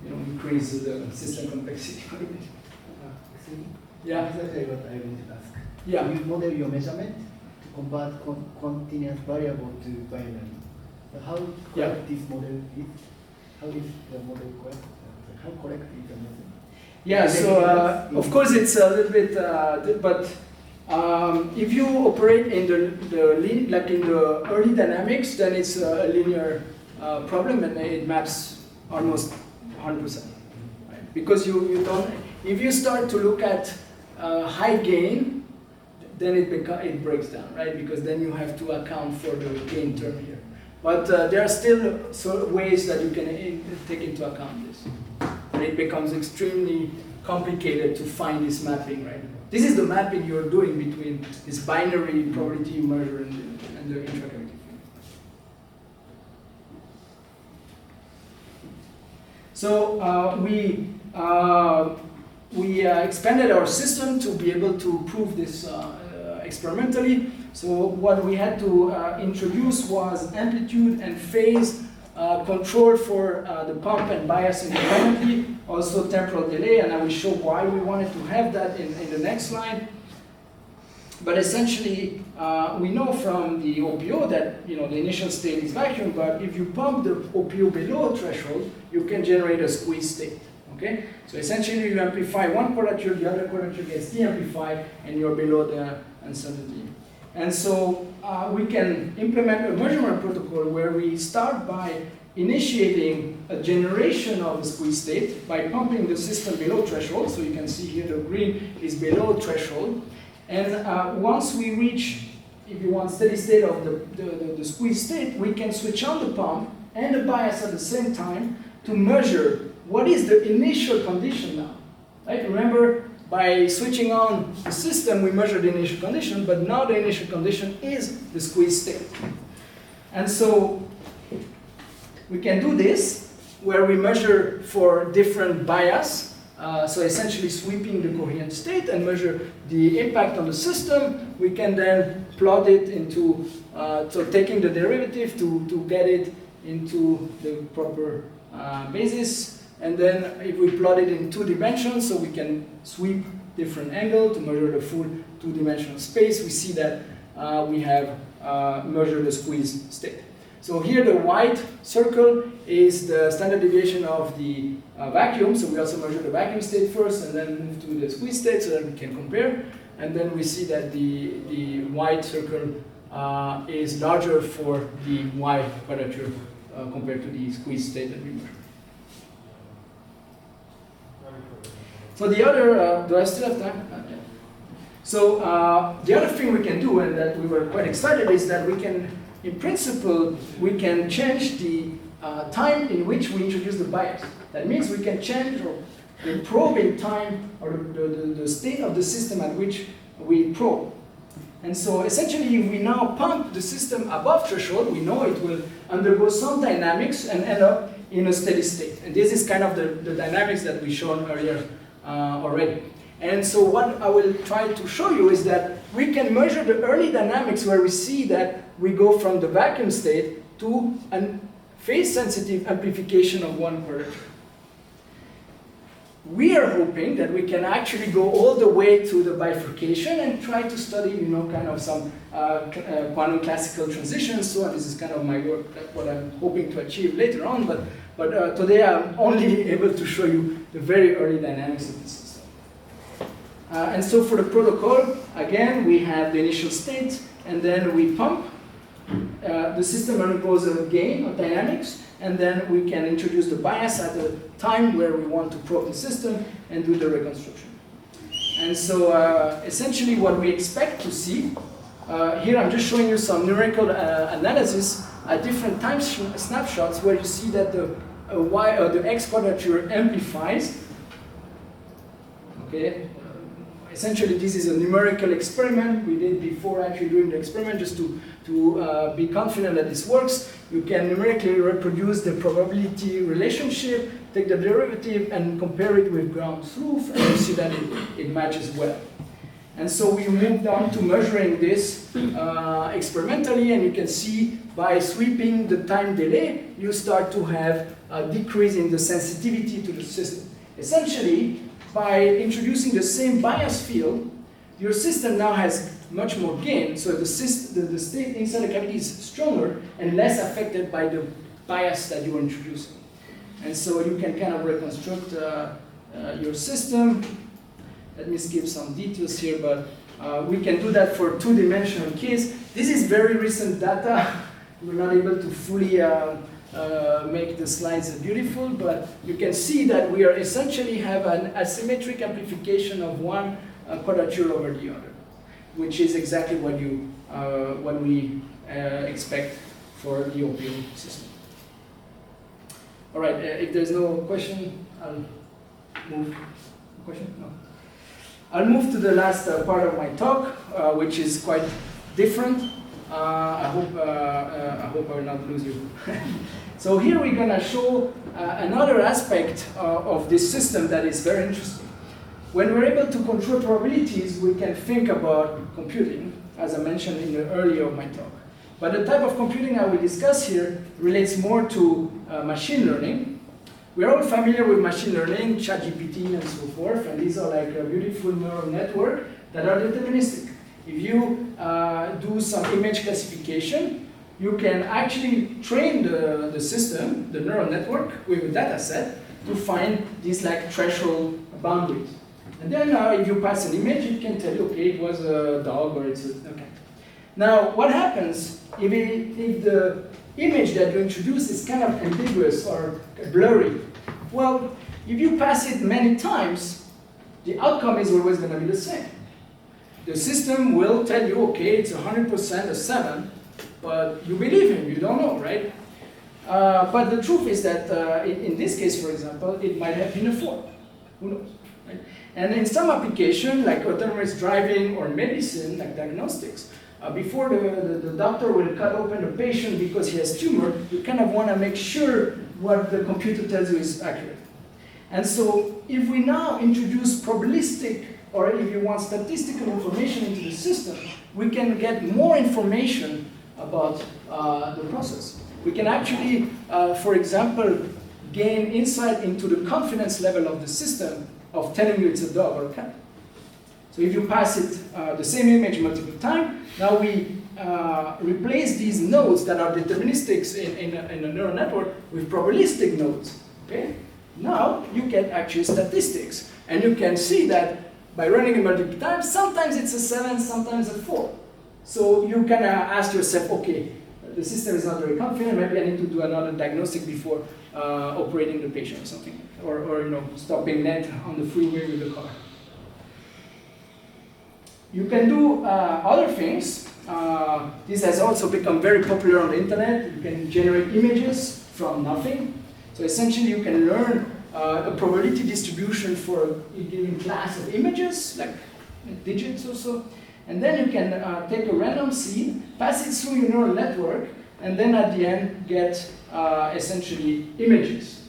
increase the system complexity a little bit. Yeah. Exactly what I wanted to ask. Yeah. You model your measurement to convert continuous variable to binary. So how correct this model is? How is the model correct? How correct is the model? Yeah, so of course it's a little bit, but if you operate in like in the early dynamics, then it's a linear problem, and it maps almost 100%. Right? Because you don't. If you start to look at high gain, then it breaks down, right? Because then you have to account for the gain term here. But there are still ways that you can take into account this. And it becomes extremely complicated to find this mapping, right? This is the mapping you're doing between this binary probability you measure and the intracavity field. So we expanded our system to be able to prove this experimentally. So what we had to introduce was amplitude and phase control for the pump and bias independently, also temporal delay, and I will show why we wanted to have that in the next slide. But essentially, we know from the OPO that the initial state is vacuum, but if you pump the OPO below threshold, you can generate a squeeze state. Okay? So essentially, you amplify one quadrature, the other quadrature gets de-amplified, and you're below the uncertainty. And so we can implement a measurement protocol where we start by initiating a generation of the squeeze state by pumping the system below threshold. So you can see here the green is below threshold. And once we reach, if you want steady state of the squeeze state, we can switch on the pump and the bias at the same time to measure what is the initial condition now. Right? Remember, by switching on the system, we measure the initial condition, but now the initial condition is the squeeze state. And so we can do this, where we measure for different bias, so essentially sweeping the coherent state and measure the impact on the system. We can then plot it into, so taking the derivative to get it into the proper basis. And then if we plot it in 2 dimensions, so we can sweep different angle to measure the full 2-dimensional space, we see that we have measured the squeeze state. So here the white circle is the standard deviation of the vacuum. So we also measure the vacuum state first and then move to the squeeze state so that we can compare. And then we see that the white circle is larger for the Y quadrature compared to the squeeze state that we measured. So the other, do I still have time? Okay. So the other thing we can do, and that we were quite excited, is that we can, in principle, we can change the time in which we introduce the bias. That means we can change the probing time or the state of the system at which we probe. And so essentially, if we now pump the system above threshold, we know it will undergo some dynamics and end up in a steady state. And this is kind of the dynamics that we shown earlier already. And so what I will try to show you is that we can measure the early dynamics where we see that we go from the vacuum state to a phase-sensitive amplification of 1 quadrature. We are hoping that we can actually go all the way to the bifurcation and try to study, kind of some quantum classical transitions. So this is kind of my work, what I'm hoping to achieve later on. But today I'm only able to show you the very early dynamics of the system. And so for the protocol, again, we have the initial state, and then we pump. The system undergoes a gain of dynamics, and then we can introduce the bias at the time where we want to probe the system and do the reconstruction. And so essentially what we expect to see, here I'm just showing you some numerical analysis at different time snapshots where you see that the Y or the X quadrature amplifies. Okay. Essentially, this is a numerical experiment we did before actually doing the experiment, just to be confident that this works. You can numerically reproduce the probability relationship, take the derivative, and compare it with ground truth, and you see that it matches well. And so we moved on to measuring this experimentally, and you can see by sweeping the time delay, you start to have a decrease in the sensitivity to the system. Essentially, by introducing the same bias field, your system now has much more gain, so the state inside the cavity is stronger and less affected by the bias that you are introducing. And so you can kind of reconstruct your system. Let me skip some details here, but we can do that for 2-dimensional case. This is very recent data. We're not able to fully make the slides beautiful, but you can see that we are essentially have an asymmetric amplification of 1 quadrature over the other, which is exactly what we expect for the OPO system. All right, if there's no question, I'll move. Question? No. I'll move to the last part of my talk, which is quite different. I hope I will not lose you. So here we're going to show another aspect of this system that is very interesting. When we're able to control probabilities, we can think about computing, as I mentioned in the earlier of my talk. But the type of computing I will discuss here relates more to machine learning. We're all familiar with machine learning, ChatGPT and so forth, and these are like a beautiful neural network that are deterministic. If you do some image classification, you can actually train the system, the neural network, with a data set to find these like threshold boundaries. And then if you pass an image, it can tell you, okay, it was a dog or it's a cat. Now, what happens if the image that you introduce is kind of ambiguous or blurry. Well, if you pass it many times, the outcome is always going to be the same. The system will tell you, okay, it's 100% a 7, but you believe him, you don't know, right? But the truth is that in this case, for example, it might have been a 4. Who knows, right? And in some application, like autonomous driving or medicine, like diagnostics, before the doctor will cut open a patient because he has tumor, you kind of want to make sure what the computer tells you is accurate. And so if we now introduce probabilistic, or if you want statistical information into the system, we can get more information about the process. We can actually, for example, gain insight into the confidence level of the system of telling you it's a dog or a cat. So if you pass it the same image multiple times, now we replace these nodes that are deterministic in a neural network with probabilistic nodes. Okay? Now you get actually statistics, and you can see that by running it multiple times, sometimes it's a 7, sometimes a 4. So you can ask yourself, okay, the system is not very confident, maybe I need to do another diagnostic before operating the patient or something, or you know, stopping net on the freeway with the car. You can do other things. This has also become very popular on the internet. You can generate images from nothing. So essentially you can learn a probability distribution for a given class of images, like digits or so. And then you can take a random seed, pass it through your neural network, and then at the end get essentially images.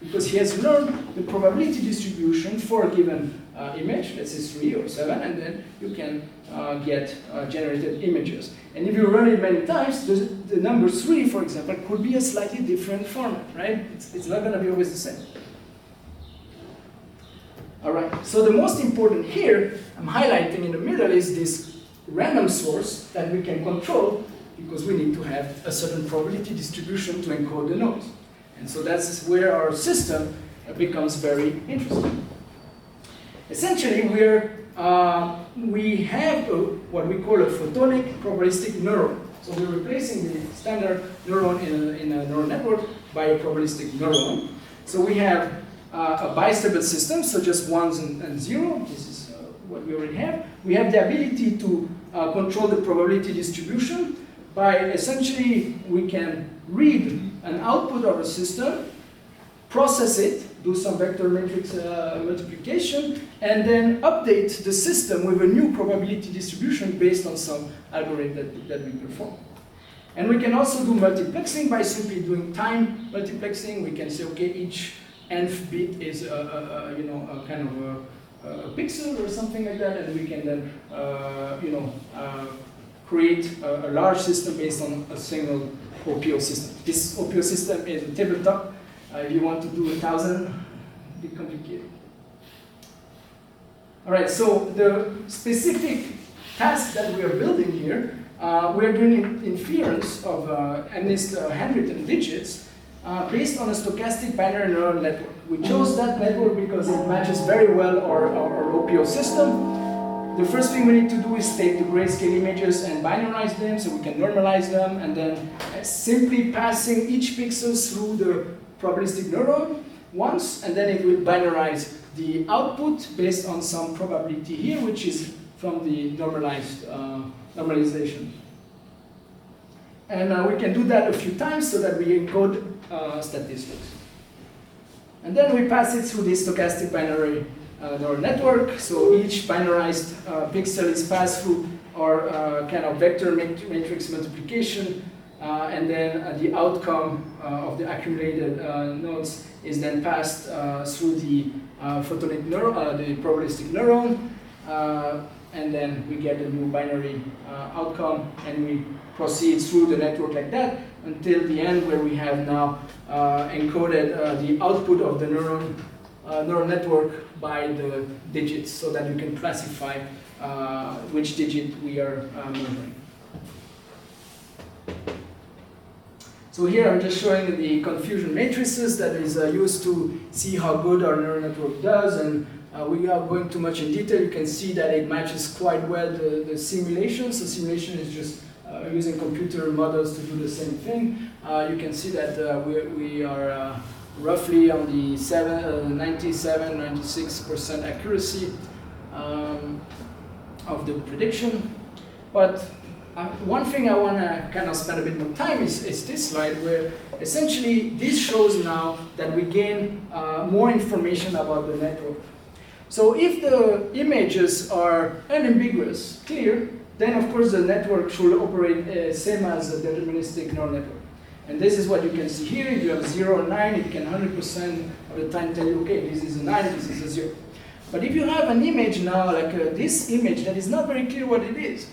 Because he has learned the probability distribution for a given image, let's say 3 or 7, and then you can get generated images. And if you run it many times, the number 3, for example, could be a slightly different format, right? It's not going to be always the same. All right, so the most important here, I'm highlighting in the middle, is this random source that we can control because we need to have a certain probability distribution to encode the nodes. And so that's where our system becomes very interesting. Essentially, we have what we call a photonic probabilistic neuron. So we're replacing the standard neuron in a neural network by a probabilistic neuron. So we have a bistable system, so just 1s and 0. This is what we already have. We have the ability to control the probability distribution by essentially we can read an output of a system, process it, do some vector matrix multiplication, and then update the system with a new probability distribution based on some algorithm that we perform. And we can also do multiplexing by simply doing time multiplexing. We can say, okay, each nth bit is a kind of a pixel or something like that, and we can then create a large system based on a single OPO system. This OPO system is a tabletop. If you want to do 1,000, it'd be complicated. All right, so the specific task that we are building here, we are doing inference of at least handwritten digits based on a stochastic binary neural network. We chose that network because it matches very well our OPO system. The first thing we need to do is take the grayscale images and binarize them so we can normalize them, and then simply passing each pixel through the probabilistic neuron once, and then it will binarize the output based on some probability here, which is from the normalized normalization. And we can do that a few times so that we encode statistics. And then we pass it through this stochastic binary neural network. So each binarized pixel is passed through our kind of vector matrix multiplication, and then the outcome of the accumulated nodes is then passed through the photonic neuron, the probabilistic neuron, and then we get a new binary outcome, and we proceed through the network like that until the end, where we have now encoded the output of the neural network by the digits, so that you can classify which digit we are measuring. So here I'm just showing the confusion matrices that is used to see how good our neural network does, and without going too much in detail, you can see that it matches quite well the simulation. So simulation is just using computer models to do the same thing, you can see that we are roughly on the 97-96% accuracy of the prediction. But one thing I want to kind of spend a bit more time is this slide, where essentially this shows now that we gain more information about the network. So if the images are unambiguous, clear, then of course the network should operate same as a deterministic neural network. And this is what you can see here. If you have 0 or 9, it can 100% of the time tell you, okay, this is a 9, this is a 0. But if you have an image now, like this image, that is not very clear what it is,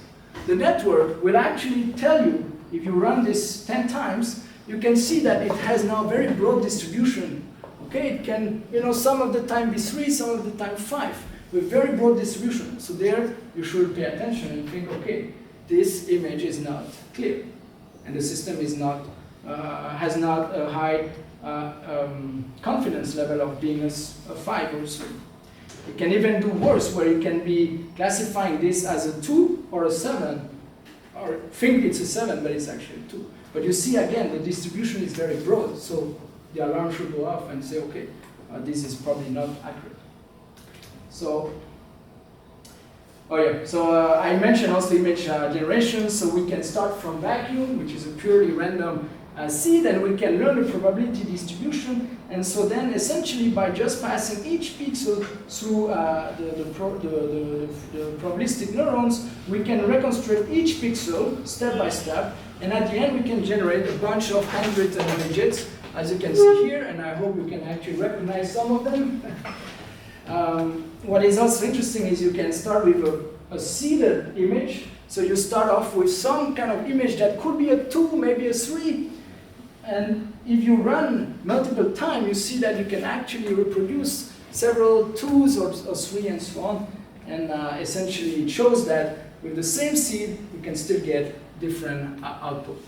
the network will actually tell you, if you run this 10 times, you can see that it has now very broad distribution. Okay, it can, some of the time be 3, some of the time 5, with very broad distribution. So there, you should pay attention and think, okay, this image is not clear, and the system is not, has not a high confidence level of being a 5 or 3. It can even do worse, where you can be classifying this as a 2 or a 7, or think it's a 7, but it's actually a 2. But you see, again, the distribution is very broad, so the alarm should go off and say, okay, this is probably not accurate. So, I mentioned also image generation, so we can start from vacuum, which is a purely random seed, and we can learn the probability distribution. And so then, essentially, by just passing each pixel through the probabilistic neurons, we can reconstruct each pixel step by step, and at the end, we can generate a bunch of handwritten images, as you can see here, and I hope you can actually recognize some of them. What is also interesting is you can start with a seeded image. So you start off with some kind of image that could be a 2, maybe a 3. And if you run multiple times, you see that you can actually reproduce several 2s or 3 and so on. And essentially it shows that with the same seed, you can still get different output.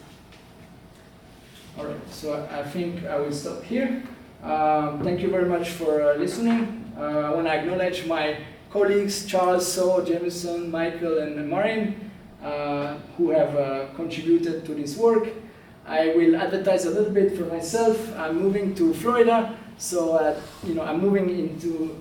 All right, so I think I will stop here. Thank you very much for listening. I want to acknowledge my colleagues, Charles, So, Jameson, Michael, and Marin, who have contributed to this work. I will advertise a little bit for myself. I'm moving to Florida, so I'm moving into,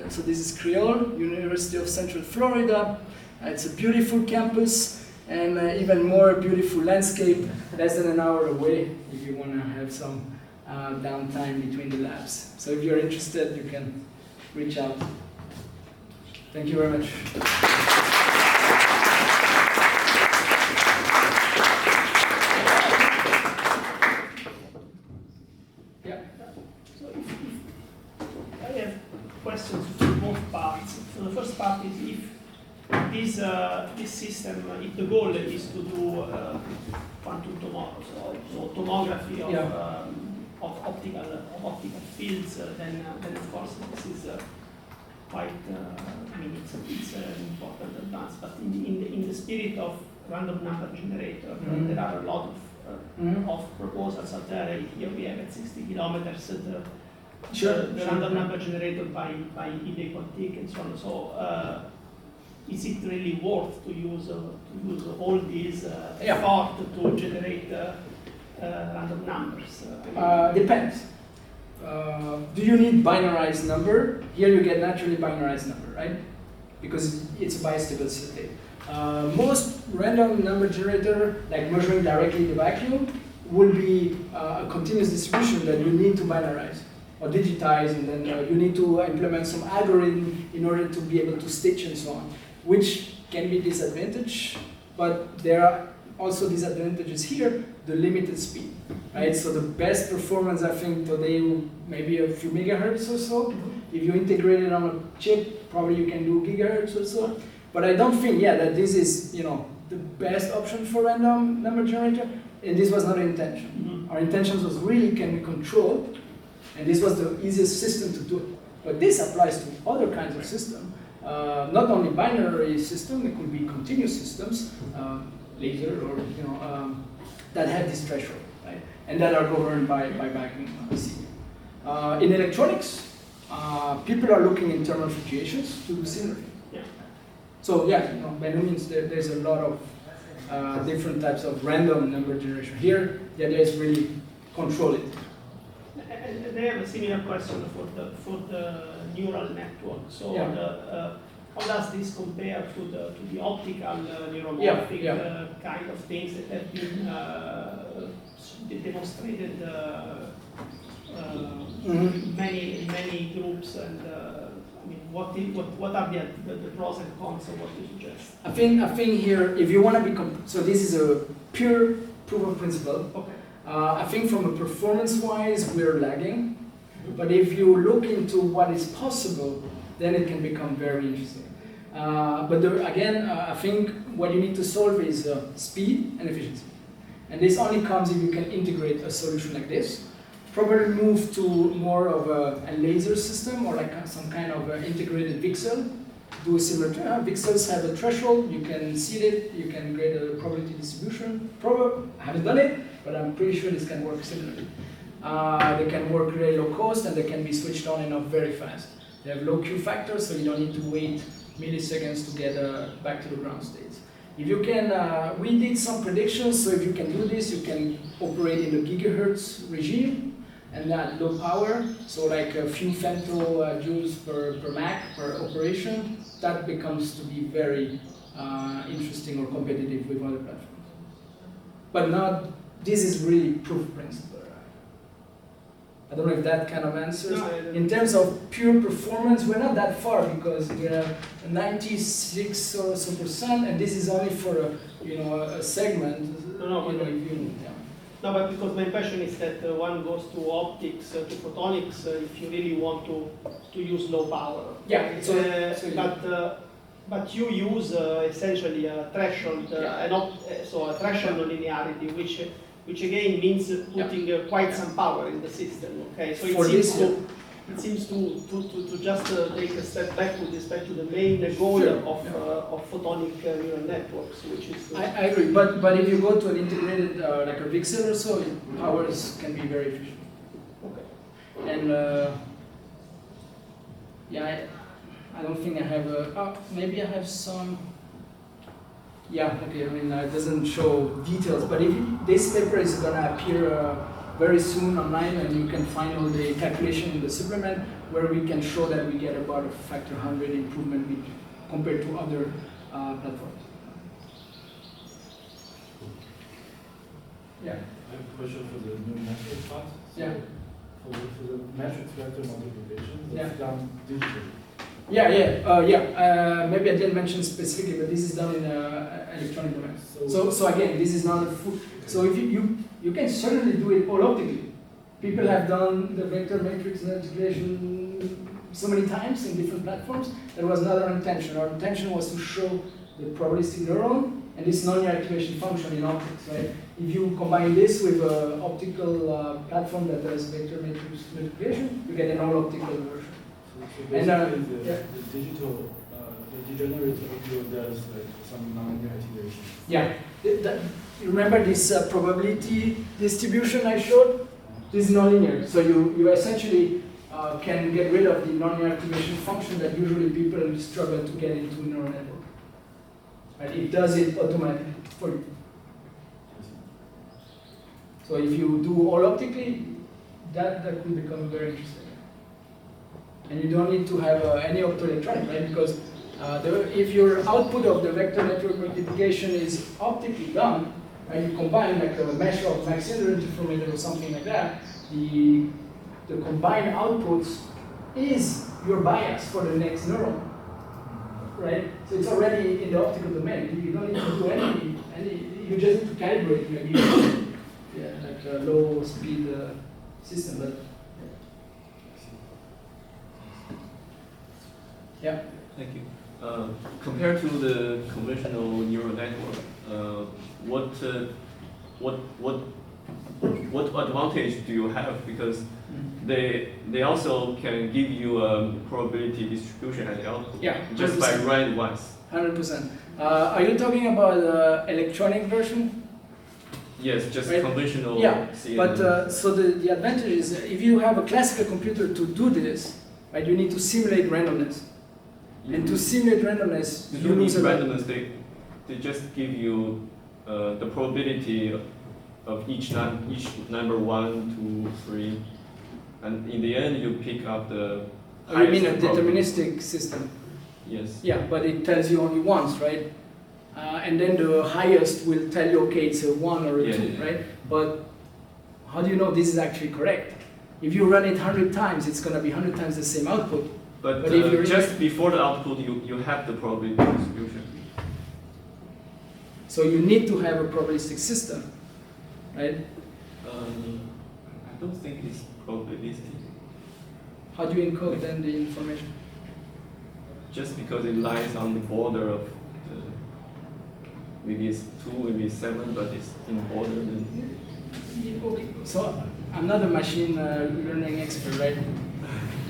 so this is Creole, University of Central Florida. It's a beautiful campus, and even more beautiful landscape, less than an hour away if you want to have some downtime between the labs. So if you're interested, you can reach out. Thank you very much. Yeah. So if I have questions for both parts. So the first part is if this system, if the goal is to do quantum tomography, so tomography of optical fields, then of course this is quite. I mean, it's an important advance. But in the spirit of random number generator, there are a lot of proposals out there. Here we have at 60 kilometers the random number generator by IDE Quantique and so on. So. Is it really worth to use all these effort to generate random numbers? Depends. Do you need binarized number? Here you get naturally binarized number, right? Because it's a bistable state. Most random number generator, like measuring directly the vacuum, will be a continuous distribution that you need to binarize or digitize, and then you need to implement some algorithm in order to be able to stitch and so on, which can be disadvantage, but there are also disadvantages here, the limited speed, right? So the best performance, I think, today, maybe a few megahertz or so. If you integrate it on a chip, probably you can do gigahertz or so. But I don't think, that this is, the best option for random number generator, and this was not our intention. Our intention was really, can we control, and this was the easiest system to do it. But this applies to other kinds of systems. Not only binary system, it could be continuous systems, laser or that have this threshold, right? And that are governed by vacuum seed. In electronics, people are looking in thermal fluctuations to do similar thing. So by no means there's a lot of different types of random number generation. Here, the idea is really control it. And they have a similar question for the neural network. So how does this compare to the optical neuromorphic kind of things that have been demonstrated many groups? And I mean, what are the pros and cons of what you suggest? I think here, if you want to be so this is a pure proof of principle. Okay. I think from a performance-wise, we're lagging. But if you look into what is possible, then it can become very interesting. But again, I think what you need to solve is speed and efficiency. And this only comes if you can integrate a solution like this. Probably move to more of a laser system or like some kind of integrated VXL. Do a similar thing. VXLs have a threshold, you can seed it, you can create a probability distribution. I haven't done it, but I'm pretty sure this can work similarly. They can work really low cost and they can be switched on and off very fast. They have low Q factor, so you don't need to wait milliseconds to get back to the ground state. If you can, we did some predictions, so if you can do this, you can operate in the gigahertz regime and that low power, so like a few femtojoules per Mac per operation. That becomes to be very interesting or competitive with other platforms. But not, this is really proof of principle. I don't know if that kind of answers. No, in terms of pure performance, we're not that far because we have 96 or so %, and this is only for a segment. No, but because my impression is that one goes to optics, to photonics, if you really want to use low power. Yeah. But you use essentially a threshold, so a threshold nonlinearity, which again means putting quite some power in the system. Okay, so it seems to just take a step back with respect to the main goal of photonic neural networks, which is. I agree, but if you go to an integrated like a VXL or so, powers can be very efficient. Okay. And I don't think I have maybe I have some. Yeah, okay, I mean, it doesn't show details, but this paper is going to appear very soon online, and you can find all the calculation in the supplement, where we can show that we get about a factor 100 improvement compared to other platforms. Yeah. I have a question for the new matrix part. So yeah. For the matrix vector multiplication, that's done digitally. Maybe I didn't mention specifically, but this is done in electronic domain. So again, this is not a full. So if you can certainly do it all optically. People have done the vector matrix multiplication so many times in different platforms. That was not our intention. Our intention was to show the probabilistic neuron and this nonlinear activation function in optics. Right? If you combine this with an optical platform that does vector matrix multiplication, you get an all optical version. So basically the digital, the degenerate audio does like some nonlinear activation. Yeah. You remember this probability distribution I showed? This is nonlinear. So you essentially can get rid of the nonlinear activation function that usually people struggle to get into a neural network. And it does it automatically for you. So if you do all optically, that could become very interesting. And you don't need to have any optoelectronic, right? Because if your output of the vector network multiplication is optically done, and you combine like a mesh of Mach-Zehnder interferometer or something like that, the combined outputs is your bias for the next neuron, right? So it's already in the optical domain. You don't need to do any. You just need to calibrate maybe, like a low speed system, but. Yeah. Thank you. Compared to the conventional neural network, what advantage do you have? Because they also can give you a probability distribution at the output. Yeah. Just by running once. 100%. Are you talking about the electronic version? Yes, just right? conventional. Yeah. CNN. But so the advantage is if you have a classical computer to do this, right? You need to simulate randomness. And to simulate randomness, you lose randomness. They just give you the probability of each number 1, 2, 3, and in the end you pick up the. Oh, you mean a deterministic system? Yes. Yeah, but it tells you only once, right? And then the highest will tell you, okay, it's a 1 or a 2, right? But how do you know this is actually correct? If you run it 100 times, it's going to be 100 times the same output. But if you're just before the output, you have the probability distribution. So you need to have a probabilistic system, right? I don't think it's probabilistic. How do you encode then the information? Just because it lies on the border of maybe it's 2, maybe it's 7, but it's in border. Then. Okay. So I'm not a machine learning expert, right?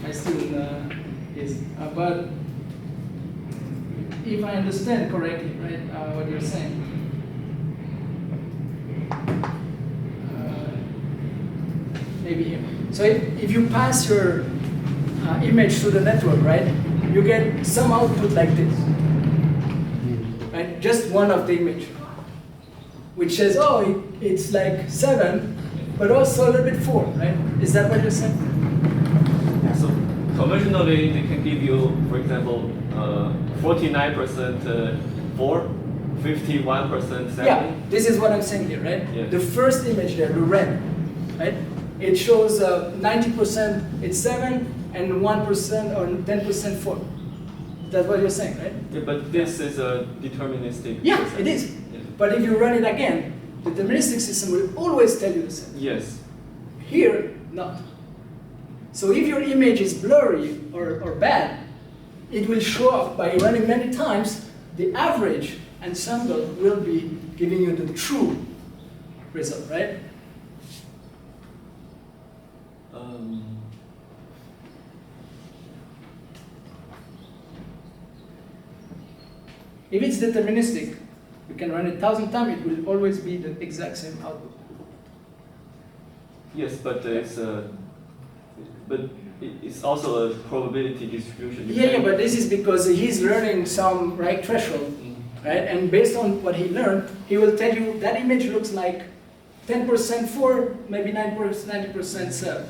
My student is. But if I understand correctly, right, what you're saying, maybe here. So if you pass your image through the network, right, you get some output like this, right? Just one of the image, which says, oh, it's like 7, but also a little bit 4, right? Is that what you're saying? So conventionally, they can give you, for example, 49% 4, 51% 7. Yeah, this is what I'm saying here, right? Yeah. The first image there, the red, right? It shows 90% it's 7 and 1% or 10% 4. That's what you're saying, right? Yeah, but this is a deterministic. Yeah, process. it is. Yeah. But if you run it again, the deterministic system will always tell you the same. Yes. Here, not. So if your image is blurry or bad, it will show up by running many times. The average ensemble will be giving you the true result, right? If it's deterministic, you can run it 1,000 times, it will always be the exact same output. Yes, but it's also a probability distribution. Yeah, but this is because he's learning some right threshold, right? And based on what he learned, he will tell you that image looks like 10% 4, maybe 90% 7,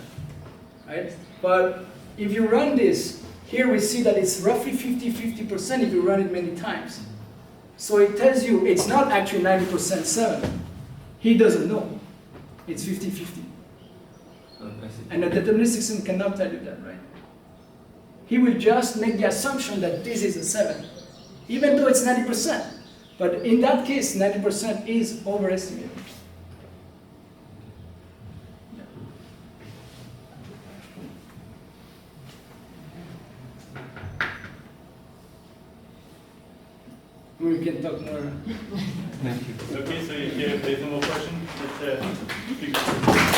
right? But if you run this, here we see that it's roughly 50-50% if you run it many times. So it tells you it's not actually 90% 7. He doesn't know. It's 50-50. And the deterministic system cannot tell you that, right? He will just make the assumption that this is a 7, even though it's 90%. But in that case, 90% is overestimated. We can talk more. Thank you. Okay, so if there's no more questions, let's